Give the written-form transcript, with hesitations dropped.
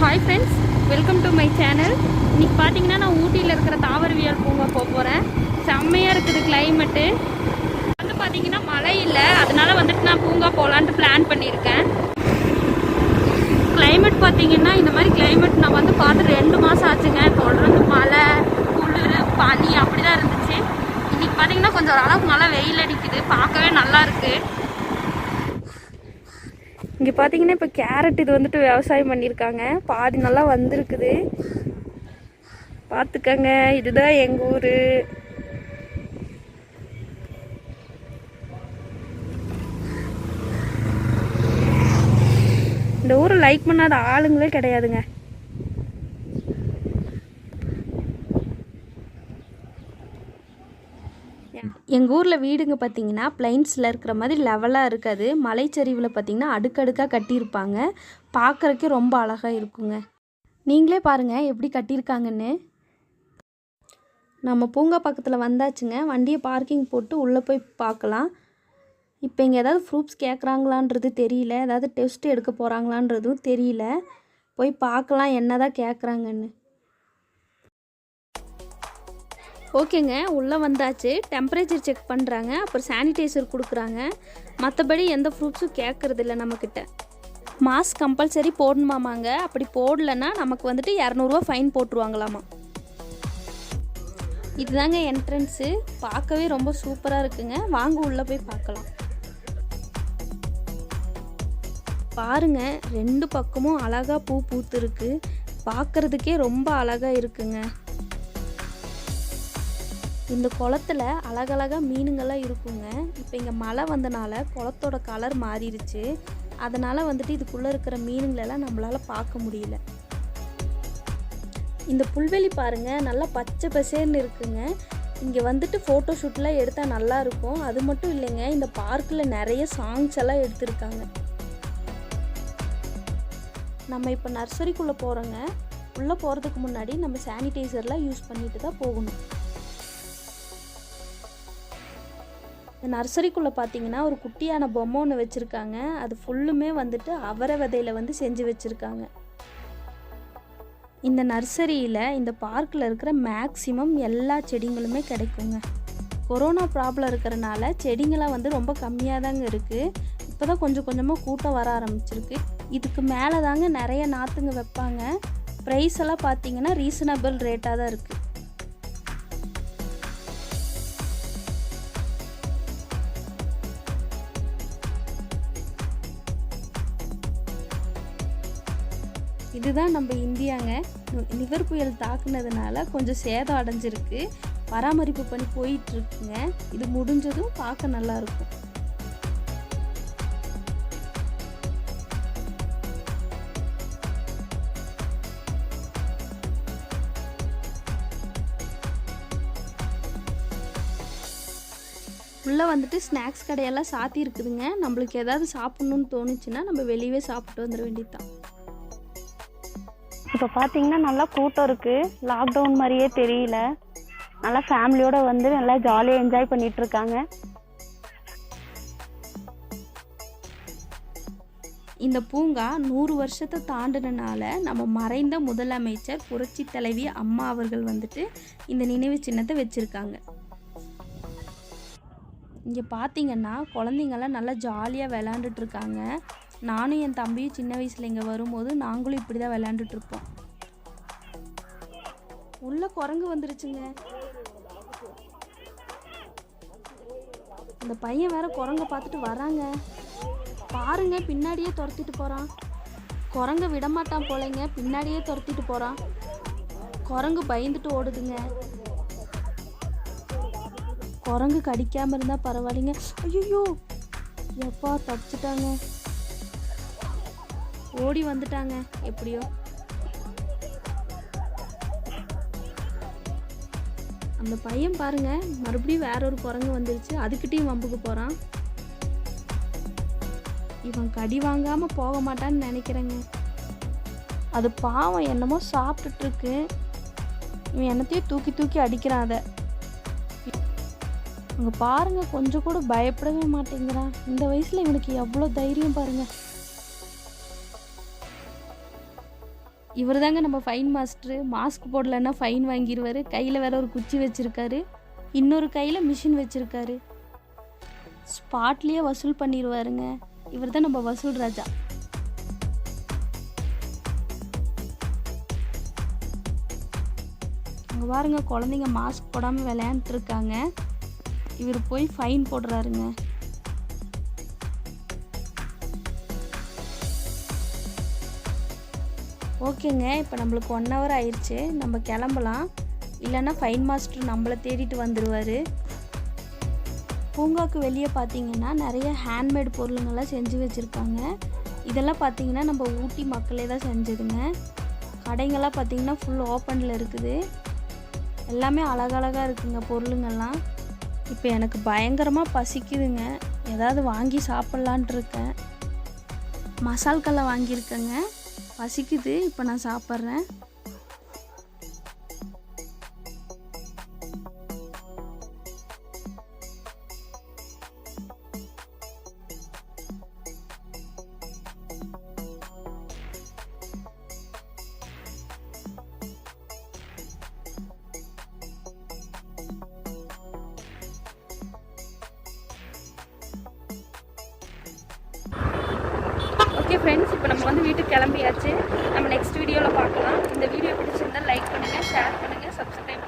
Hi friends, welcome to my channel. இன்றைக்கி பார்த்தீங்கன்னா நான் ஊட்டியில் இருக்கிற தாவரவியல் பூங்கா போகிறேன். செம்மையாக இருக்குது கிளைமேட்டு. வந்து பார்த்தீங்கன்னா மழை இல்லை, அதனால வந்துட்டு நான் பூங்கா போகலான்ட்டு பிளான் பண்ணியிருக்கேன். கிளைமேட் பார்த்தீங்கன்னா இந்த மாதிரி கிளைமேட் நான் வந்து பார்த்து 2 மாதம் ஆச்சுங்க. தொடர்ந்து மழை, குளிர், பனி அப்படி தான் இருந்துச்சு. இன்றைக்கி பார்த்தீங்கன்னா கொஞ்சம் அளவுக்கு நல்லா வெயில் அடிக்குது, பார்க்கவே நல்லா இருக்குது. இங்கே பார்த்தீங்கன்னா இப்போ கேரட் இது வந்துட்டு விவசாயம் பண்ணியிருக்காங்க. பாதி நல்லா வந்திருக்குது, பார்த்துக்கங்க. இதுதான் எங்கள் ஊர். இந்த ஊரை லைக் பண்ணாத ஆளுங்களே கிடையாதுங்க. எங்கள் ஊரில் வீடுங்க பார்த்தீங்கன்னா பிளைன்ஸில் இருக்கிற மாதிரி லெவலாக இருக்காது. மலைச்சரிவில் பார்த்தீங்கன்னா அடுக்கடுக்காக கட்டியிருப்பாங்க. பார்க்குறக்கே ரொம்ப அழகாக இருக்குங்க. நீங்களே பாருங்கள் எப்படி கட்டியிருக்காங்கன்னு. நம்ம பூங்கா பக்கத்தில் வந்தாச்சுங்க. வண்டியை பார்க்கிங் போட்டு உள்ளே போய் பார்க்கலாம். இப்போ இங்கே ஏதாவது ப்ரூஃப்ஸ் கேட்குறாங்களான்றது தெரியல, ஏதாவது டெஸ்ட் எடுக்க போகிறாங்களான்றதும் தெரியல. போய் பார்க்கலாம் என்ன தான் கேட்குறாங்கன்னு. ஓகேங்க, உள்ளே வந்தாச்சு. டெம்பரேச்சர் செக் பண்ணுறாங்க, அப்புறம் சானிடைசர் கொடுக்குறாங்க. மற்றபடி எந்த ப்ரூஃப்ஸும் கேட்குறதில்ல நம்மக்கிட்ட. மாஸ்க் கம்பல்சரி போடணுமாமாங்க. அப்படி போடலைன்னா நமக்கு வந்துட்டு 200 ஃபைன் போட்டுருவாங்களாமா. இதுதாங்க என்ட்ரன்ஸு. பார்க்கவே ரொம்ப சூப்பராக இருக்குங்க. வாங்க உள்ளே போய் பார்க்கலாம். பாருங்க, 2 பக்கமும் அழகாக பூ பூத்துருக்கு. பார்க்குறதுக்கே ரொம்ப அழகாக இருக்குங்க. இந்த குளத்துல அழகழகாக மீனுங்கள்லாம் இருக்குங்க. இப்போ இங்கே மழை வந்தனால குளத்தோட கலர் மாறிடுச்சு. அதனால் வந்துட்டு இதுக்குள்ளே இருக்கிற மீனுங்களெல்லாம் நம்மளால் பார்க்க முடியல. இந்த புல்வெளி பாருங்கள், நல்லா பச்சை பசேர்னு இருக்குங்க. இங்கே வந்துட்டு ஃபோட்டோ ஷூட்லாம் எடுத்தால் நல்லா இருக்கும். அது மட்டும் இல்லைங்க, இந்த பார்க்கில் நிறைய சாங்ஸ் எல்லாம் எடுத்திருக்காங்க. நம்ம இப்போ நர்சரிக்குள்ளே போகிறோங்க. உள்ளே போகிறதுக்கு முன்னாடி நம்ம சானிடைசர்லாம் யூஸ் பண்ணிட்டு தான் போகணும். இந்த நர்சரிக்குள்ளே பார்த்தீங்கன்னா ஒரு குட்டியான பொம்மை ஒன்று வச்சுருக்காங்க. அது ஃபுல்லுமே வந்துட்டு அவரை விதையில் வந்து செஞ்சு வச்சுருக்காங்க. இந்த நர்சரியில் இந்த பார்க்கில் இருக்கிற மேக்ஸிமம் எல்லா செடிங்களுமே கிடைக்குங்க. கொரோனா ப்ராப்ளம் இருக்கிறனால செடிங்களாம் வந்து ரொம்ப கம்மியாக தாங்க இருக்குது. இப்போ தான் கொஞ்சம் கொஞ்சமாக கூட்டம் வர ஆரம்பிச்சிருக்கு. இதுக்கு மேலே தாங்க நிறைய நாற்றுங்க வைப்பாங்க. ப்ரைஸ் எல்லாம் பார்த்தீங்கன்னா ரீசனபிள் ரேட்டாக தான் இருக்குது. இதுதான் நம்ம இந்தியாங்க. நிவர் புயல் தாக்குனதுனால கொஞ்சம் சேதம் அடைஞ்சிருக்கு. பராமரிப்பு பண்ணி போயிட்டுருக்குங்க. இது முடிஞ்சதும் பார்க்க நல்லாயிருக்கும். உள்ளே வந்துட்டு ஸ்நாக்ஸ் கடையெல்லாம் சாத்தி இருக்குதுங்க. நம்மளுக்கு ஏதாவது சாப்பிட்ணுன்னு தோணுச்சுன்னா நம்ம வெளியே சாப்பிட்டு வந்துட வேண்டியது தான். இப்போ பார்த்தீங்கன்னா நல்லா கூட்டம் இருக்குது. லாக்டவுன் மாதிரியே தெரியல. நல்லா ஃபேமிலியோடு வந்து நல்லா ஜாலியாக என்ஜாய் பண்ணிகிட்ருக்காங்க. இந்த பூங்கா 100 வருஷத்தை தாண்டினால நம்ம மறைந்த முதலமைச்சர் புரட்சி தலைவி அம்மா அவர்கள் வந்துட்டு இந்த நினைவு சின்னத்தை வச்சுருக்காங்க. இங்கே பார்த்தீங்கன்னா குழந்தைங்கள்லாம் நல்லா ஜாலியாக விளாண்டுட்ருக்காங்க. நானும் என் தம்பியும் சின்ன வயசில் இங்கே வரும்போது நாங்களும் இப்படி தான் விளையாண்டுட்ருப்போம். உள்ளே குரங்கு வந்துருச்சுங்க. இந்த பையன் வேற குரங்க பார்த்துட்டு வராங்க பாருங்க. பின்னாடியே துரத்திட்டு போகிறான். குரங்க விடமாட்டான் போலைங்க, பின்னாடியே துரத்திட்டு போகிறான். குரங்கு பயந்துட்டு ஓடுதுங்க. குரங்கு கடிக்காமல் இருந்தால் பரவாயில்லைங்க. ஐயோ எப்பா தப்பிச்சிட்டாங்க, ஓடி வந்துட்டாங்க எப்படியோ. அந்த பையன் பாருங்க, மறுபடியும் வேற ஒரு குரங்கு வந்துருச்சு. அதுக்கிட்டையும் வம்புக்கு போகிறான். இவன் கடி வாங்காமல் போக மாட்டான்னு நினைக்கிறேங்க. அது பாவம் என்னமோ சாப்பிட்டுட்ருக்கு. இவன் என்னத்தையும் தூக்கி தூக்கி அடிக்கிறான். அதை அங்கே பாருங்க, கொஞ்சம் கூட பயப்படவே மாட்டேங்கிறான். இந்த வயசில் இவனுக்கு எவ்வளோ தைரியம் பாருங்க. இவர் தாங்க நம்ம ஃபைன் மாஸ்டரு. மாஸ்க் போடலைன்னா ஃபைன் வாங்கிடுவார். கையில் வேற ஒரு குச்சி வச்சுருக்காரு, இன்னொரு கையில் மிஷின் வச்சுருக்காரு. ஸ்பாட்லேயே வசூல் பண்ணிடுவாருங்க. இவர் தான் நம்ம வசூல் ராஜா. அங்கே பாருங்க, குழந்தைங்க மாஸ்க் போடாமல் விளையாண்டுருக்காங்க. இவர் போய் ஃபைன் போடுறாருங்க. ஓகேங்க, இப்போ நம்மளுக்கு 1 hour ஆயிடுச்சு. நம்ம கிளம்பலாம், இல்லைன்னா ஃபைன் மாஸ்டர் நம்மளை தேடிட்டு வந்துடுவார். பூங்காவுக்கு வெளியே பார்த்தீங்கன்னா நிறைய ஹேண்ட்மேட் பொருளுங்கள்லாம் செஞ்சு வச்சுருக்காங்க. இதெல்லாம் பார்த்தீங்கன்னா நம்ம ஊட்டி மக்களே தான் செஞ்சதுங்க. கடைங்கள்லாம் பார்த்தீங்கன்னா ஃபுல் ஓப்பனில் இருக்குது. எல்லாமே அழகழகாக இருக்குங்க பொருளுங்கள்லாம். இப்போ எனக்கு பயங்கரமாக பசிக்குதுங்க. ஏதாவது வாங்கி சாப்பிட்லான்ட்டு இருக்கேன். மசால் கல்லை வாங்கியிருக்கேங்க. பசிக்குது, இப்போ நான் சாப்பிட்றேன். ஓகே ஃப்ரெண்ட்ஸ், இப்போ நம்ம வந்து வீட்டுக்கு கிளம்பியாச்சு. நம்ம நெக்ஸ்ட் வீடியோவில் பார்க்கலாம். இந்த வீடியோ பிடிச்சிருந்தால் லைக் பண்ணுங்கள், ஷேர் பண்ணுங்கள், சப்ஸ்கிரைப்